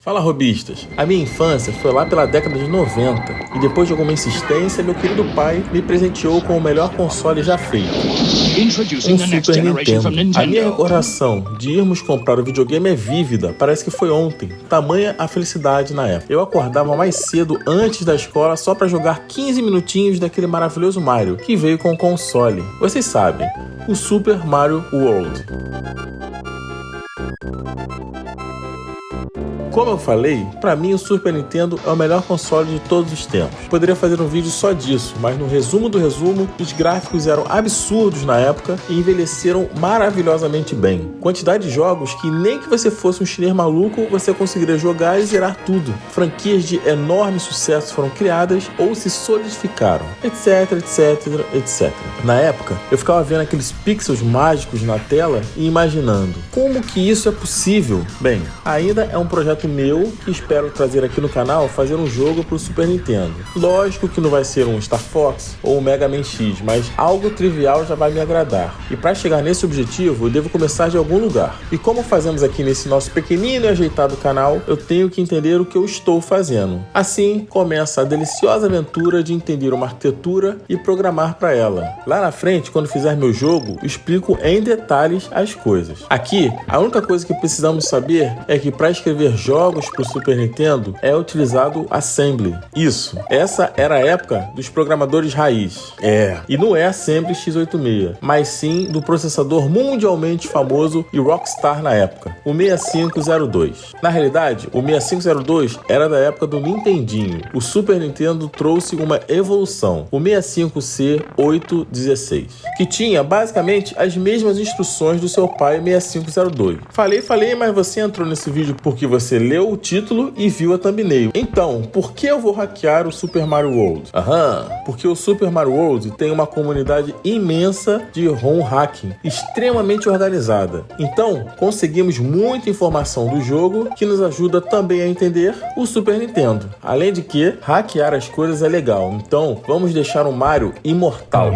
Fala, robistas! A minha infância foi lá pela década de 90 e depois de alguma insistência, meu querido pai me presenteou com o melhor console já feito, um Super Nintendo. A minha recordação de irmos comprar o videogame é vívida, parece que foi ontem, tamanha a felicidade na época. Eu acordava mais cedo antes da escola só para jogar 15 minutinhos daquele maravilhoso Mario que veio com o console. Vocês sabem, o Super Mario World. Como eu falei, pra mim o Super Nintendo é o melhor console de todos os tempos. Poderia fazer um vídeo só disso, mas no resumo do resumo, os gráficos eram absurdos na época e envelheceram maravilhosamente bem. Quantidade de jogos que nem que você fosse um chinês maluco, você conseguiria jogar e zerar tudo. Franquias de enorme sucesso foram criadas ou se solidificaram, etc, etc, etc. Na época, eu ficava vendo aqueles pixels mágicos na tela e imaginando, como que isso é possível? Bem, ainda é um projeto meu que espero trazer aqui no canal, fazer um jogo pro Super Nintendo. Lógico que não vai ser um Star Fox ou um Mega Man X, mas algo trivial já vai me agradar. E para chegar nesse objetivo, eu devo começar de algum lugar. E como fazemos aqui nesse nosso pequenino e ajeitado canal, eu tenho que entender o que eu estou fazendo. Assim, começa a deliciosa aventura de entender uma arquitetura e programar para ela. Lá na frente, quando fizer meu jogo, explico em detalhes as coisas. Aqui, a única coisa que precisamos saber é que para escrever jogos para o Super Nintendo é utilizado Assembly. Isso, essa era a época dos programadores raiz. E não é Assembly x86, mas sim do processador mundialmente famoso e rockstar na época, o 6502. Na realidade, o 6502 era da época do Nintendinho. O Super Nintendo trouxe uma evolução, o 65C816, que tinha basicamente as mesmas instruções do seu pai 6502. Falei, mas você entrou nesse vídeo porque você leu o título e viu a thumbnail. Então, por que eu vou hackear o Super Mario World? Porque o Super Mario World tem uma comunidade imensa de ROM hacking, extremamente organizada. Então, conseguimos muita informação do jogo que nos ajuda também a entender o Super Nintendo. Além de que, hackear as coisas é legal. Então, vamos deixar o Mario imortal.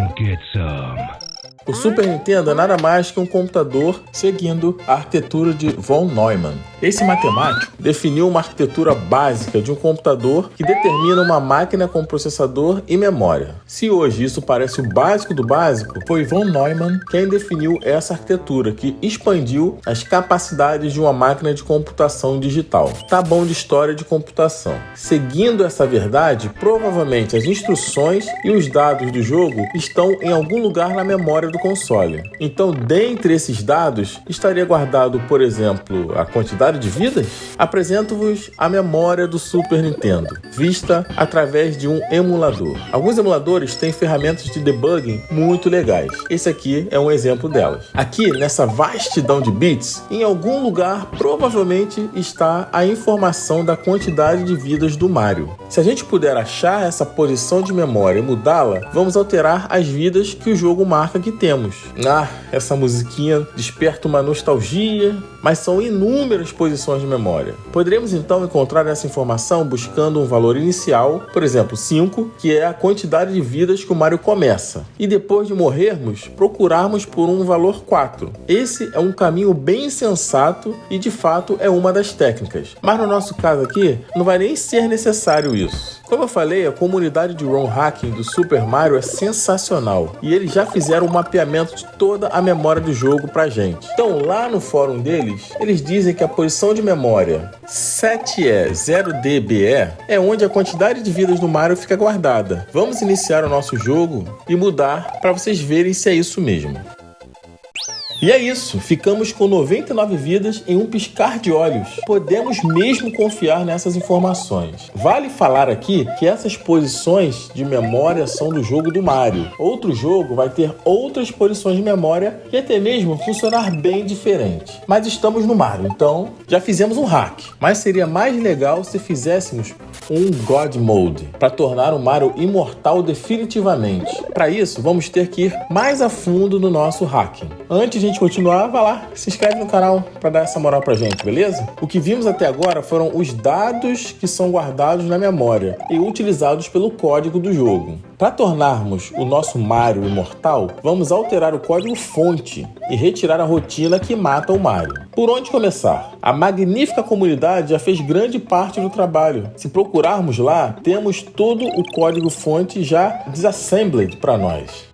O Super Nintendo é nada mais que um computador seguindo a arquitetura de von Neumann. Esse matemático definiu uma arquitetura básica de um computador que determina uma máquina com processador e memória. Se hoje isso parece o básico do básico, foi von Neumann quem definiu essa arquitetura que expandiu as capacidades de uma máquina de computação digital. Tá bom de história de computação. Seguindo essa verdade, provavelmente as instruções e os dados do jogo estão em algum lugar na memória do console. Então, dentre esses dados, estaria guardado, por exemplo, a quantidade de vidas? Apresento-vos a memória do Super Nintendo, vista através de um emulador. Alguns emuladores têm ferramentas de debugging muito legais. Esse aqui é um exemplo delas. Aqui, nessa vastidão de bits, em algum lugar, provavelmente está a informação da quantidade de vidas do Mario. Se a gente puder achar essa posição de memória e mudá-la, vamos alterar as vidas que o jogo marca que temos. Essa musiquinha desperta uma nostalgia, mas são inúmeras posições de memória. Poderíamos então encontrar essa informação buscando um valor inicial, por exemplo 5, que é a quantidade de vidas que o Mario começa, e depois de morrermos, procurarmos por um valor 4. Esse é um caminho bem sensato e de fato é uma das técnicas, mas no nosso caso aqui não vai nem ser necessário isso. Como eu falei, a comunidade de ROM hacking do Super Mario é sensacional e eles já fizeram um mapeamento de toda a memória do jogo pra gente. Então lá no fórum deles, eles dizem que a posição de memória 7E0DBE é onde a quantidade de vidas do Mario fica guardada. Vamos iniciar o nosso jogo e mudar para vocês verem se é isso mesmo. E é isso, ficamos com 99 vidas em um piscar de olhos. Podemos mesmo confiar nessas informações. Vale falar aqui que essas posições de memória são do jogo do Mario. Outro jogo vai ter outras posições de memória e até mesmo funcionar bem diferente. Mas estamos no Mario, então já fizemos um hack. Mas seria mais legal se fizéssemos um God Mode, para tornar o Mario imortal definitivamente. Para isso, vamos ter que ir mais a fundo no nosso hacking. Antes de a gente continuar, vai lá, se inscreve no canal para dar essa moral pra gente, beleza? O que vimos até agora foram os dados que são guardados na memória e utilizados pelo código do jogo. Para tornarmos o nosso Mario imortal, vamos alterar o código-fonte e retirar a rotina que mata o Mario. Por onde começar? A magnífica comunidade já fez grande parte do trabalho. Se procurarmos lá, temos todo o código-fonte já disassembled para nós.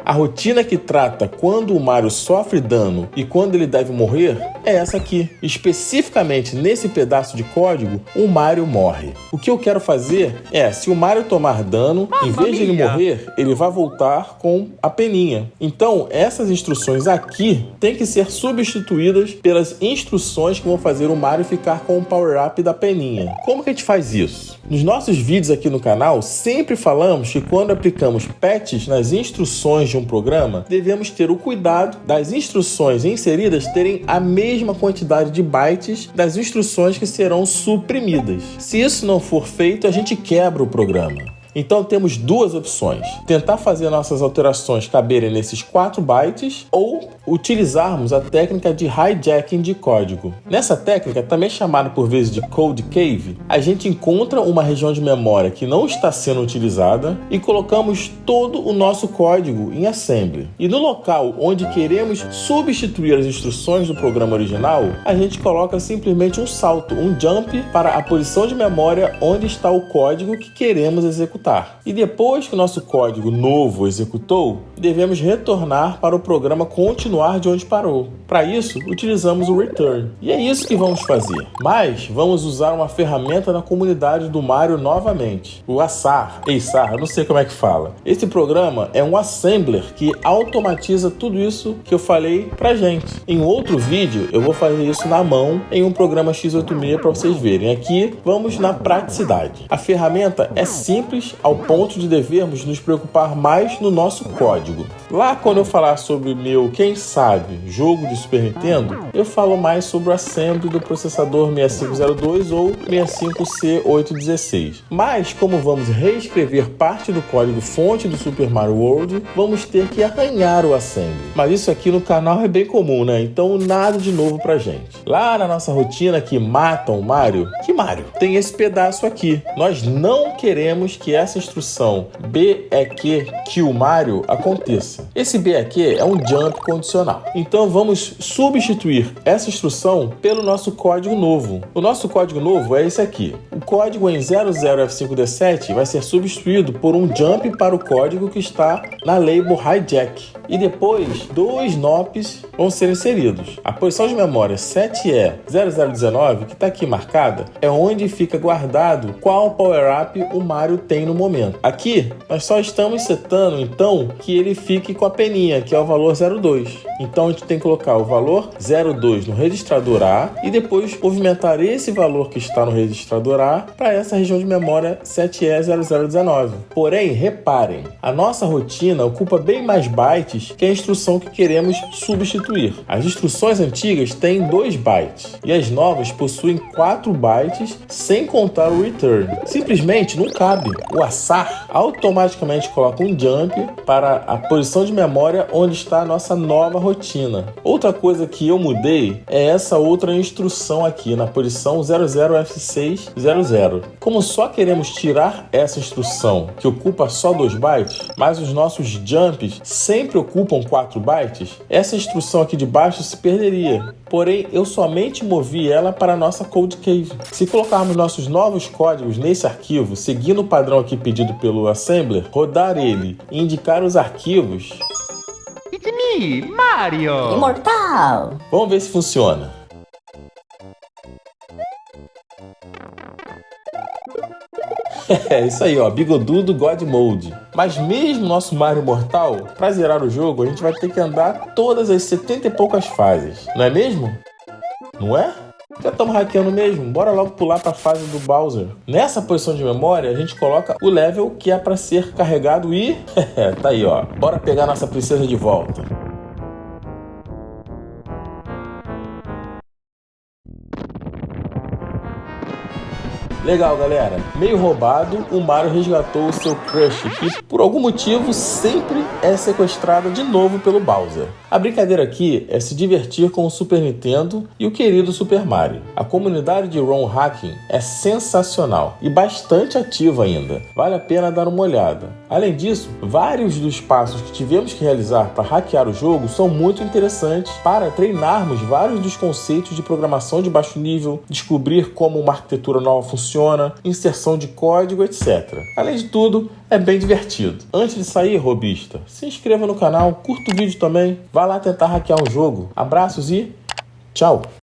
A rotina que trata quando o Mario sofre dano e quando ele deve morrer é essa aqui. Especificamente nesse pedaço de código, o Mario morre. O que eu quero fazer é, se o Mario tomar dano, em vez de ele morrer, ele vai voltar com a peninha. Então, essas instruções aqui têm que ser substituídas pelas instruções que vão fazer o Mario ficar com o power-up da peninha. Como que a gente faz isso? Nos nossos vídeos aqui no canal, sempre falamos que quando aplicamos patches nas instruções de um programa, devemos ter o cuidado das instruções inseridas terem a mesma quantidade de bytes das instruções que serão suprimidas. Se isso não for feito, a gente quebra o programa. Então temos duas opções: tentar fazer nossas alterações caberem nesses 4 bytes ou utilizarmos a técnica de hijacking de código. Nessa técnica, também chamada por vezes de Code Cave, a gente encontra uma região de memória que não está sendo utilizada e colocamos todo o nosso código em assembly. E no local onde queremos substituir as instruções do programa original, a gente coloca simplesmente um salto, um jump para a posição de memória onde está o código que queremos executar. E depois que o nosso código novo executou, devemos retornar para o programa continuar de onde parou. Para isso, utilizamos o return. E é isso que vamos fazer. Mas vamos usar uma ferramenta na comunidade do Mario novamente. O Açar, eu não sei como é que fala. Esse programa é um assembler que automatiza tudo isso que eu falei pra gente. Em outro vídeo, eu vou fazer isso na mão em um programa x86 para vocês verem. Aqui, vamos na praticidade. A ferramenta é simples ao ponto de devermos nos preocupar mais no nosso código. Lá quando eu falar sobre meu, quem sabe, jogo de Super Nintendo, eu falo mais sobre o assembly do processador 6502 ou 65C816. Mas como vamos reescrever parte do código fonte do Super Mario World, vamos ter que arranhar o assembly. Mas isso aqui no canal é bem comum, né? Então nada de novo pra gente. Lá na nossa rotina que mata o Mario, que Mario? Tem esse pedaço aqui. Nós não queremos que essa instrução BEQ kill Mario aconteça. Esse BEQ é um jump condicional. Então vamos substituir essa instrução pelo nosso código novo. O nosso código novo é esse aqui. O código em 00F5D7 vai ser substituído por um jump para o código que está na label hijack. E depois, 2 NOPs vão ser inseridos. A posição de memória 7E0019, que está aqui marcada, é onde fica guardado qual power-up o Mario tem no momento. Aqui, nós só estamos setando, então, que ele fique com a peninha, que é o valor 02. Então, a gente tem que colocar o valor 02 no registrador A e depois movimentar esse valor que está no registrador A para essa região de memória 7E0019. Porém, reparem, a nossa rotina ocupa bem mais bytes que a instrução que queremos substituir. As instruções antigas têm 2 bytes e as novas possuem 4 bytes sem contar o return. Simplesmente não cabe. O Açar automaticamente coloca um jump para a posição de memória onde está a nossa nova rotina. Outra coisa que eu mudei é essa outra instrução aqui na posição 00F600. Como só queremos tirar essa instrução que ocupa só 2 bytes, mas os nossos jumps sempre ocupam 4 bytes, essa instrução aqui de baixo se perderia. Porém, eu somente movi ela para a nossa Code Cave. Se colocarmos nossos novos códigos nesse arquivo, seguindo o padrão aqui pedido pelo assembler, rodar ele e indicar os arquivos... It's me, Mario! Imortal! Vamos ver se funciona. É isso aí, ó, Bigodudo God Mode. Mas mesmo nosso Mario Mortal, para zerar o jogo, a gente vai ter que andar todas as 70 e poucas fases, não é mesmo? Não é? Já estamos hackeando mesmo, bora logo pular para a fase do Bowser. Nessa posição de memória, a gente coloca o level que é para ser carregado e... tá aí, ó, bora pegar nossa princesa de volta. Legal, galera. Meio roubado, o Mario resgatou o seu crush, que por algum motivo sempre é sequestrada de novo pelo Bowser. A brincadeira aqui é se divertir com o Super Nintendo e o querido Super Mario. A comunidade de ROM Hacking é sensacional e bastante ativa ainda. Vale a pena dar uma olhada. Além disso, vários dos passos que tivemos que realizar para hackear o jogo são muito interessantes para treinarmos vários dos conceitos de programação de baixo nível, descobrir como uma arquitetura nova funciona, inserção de código, etc. Além de tudo, é bem divertido. Antes de sair, robista, se inscreva no canal, curta o vídeo também, vá lá tentar hackear o jogo. Abraços e tchau!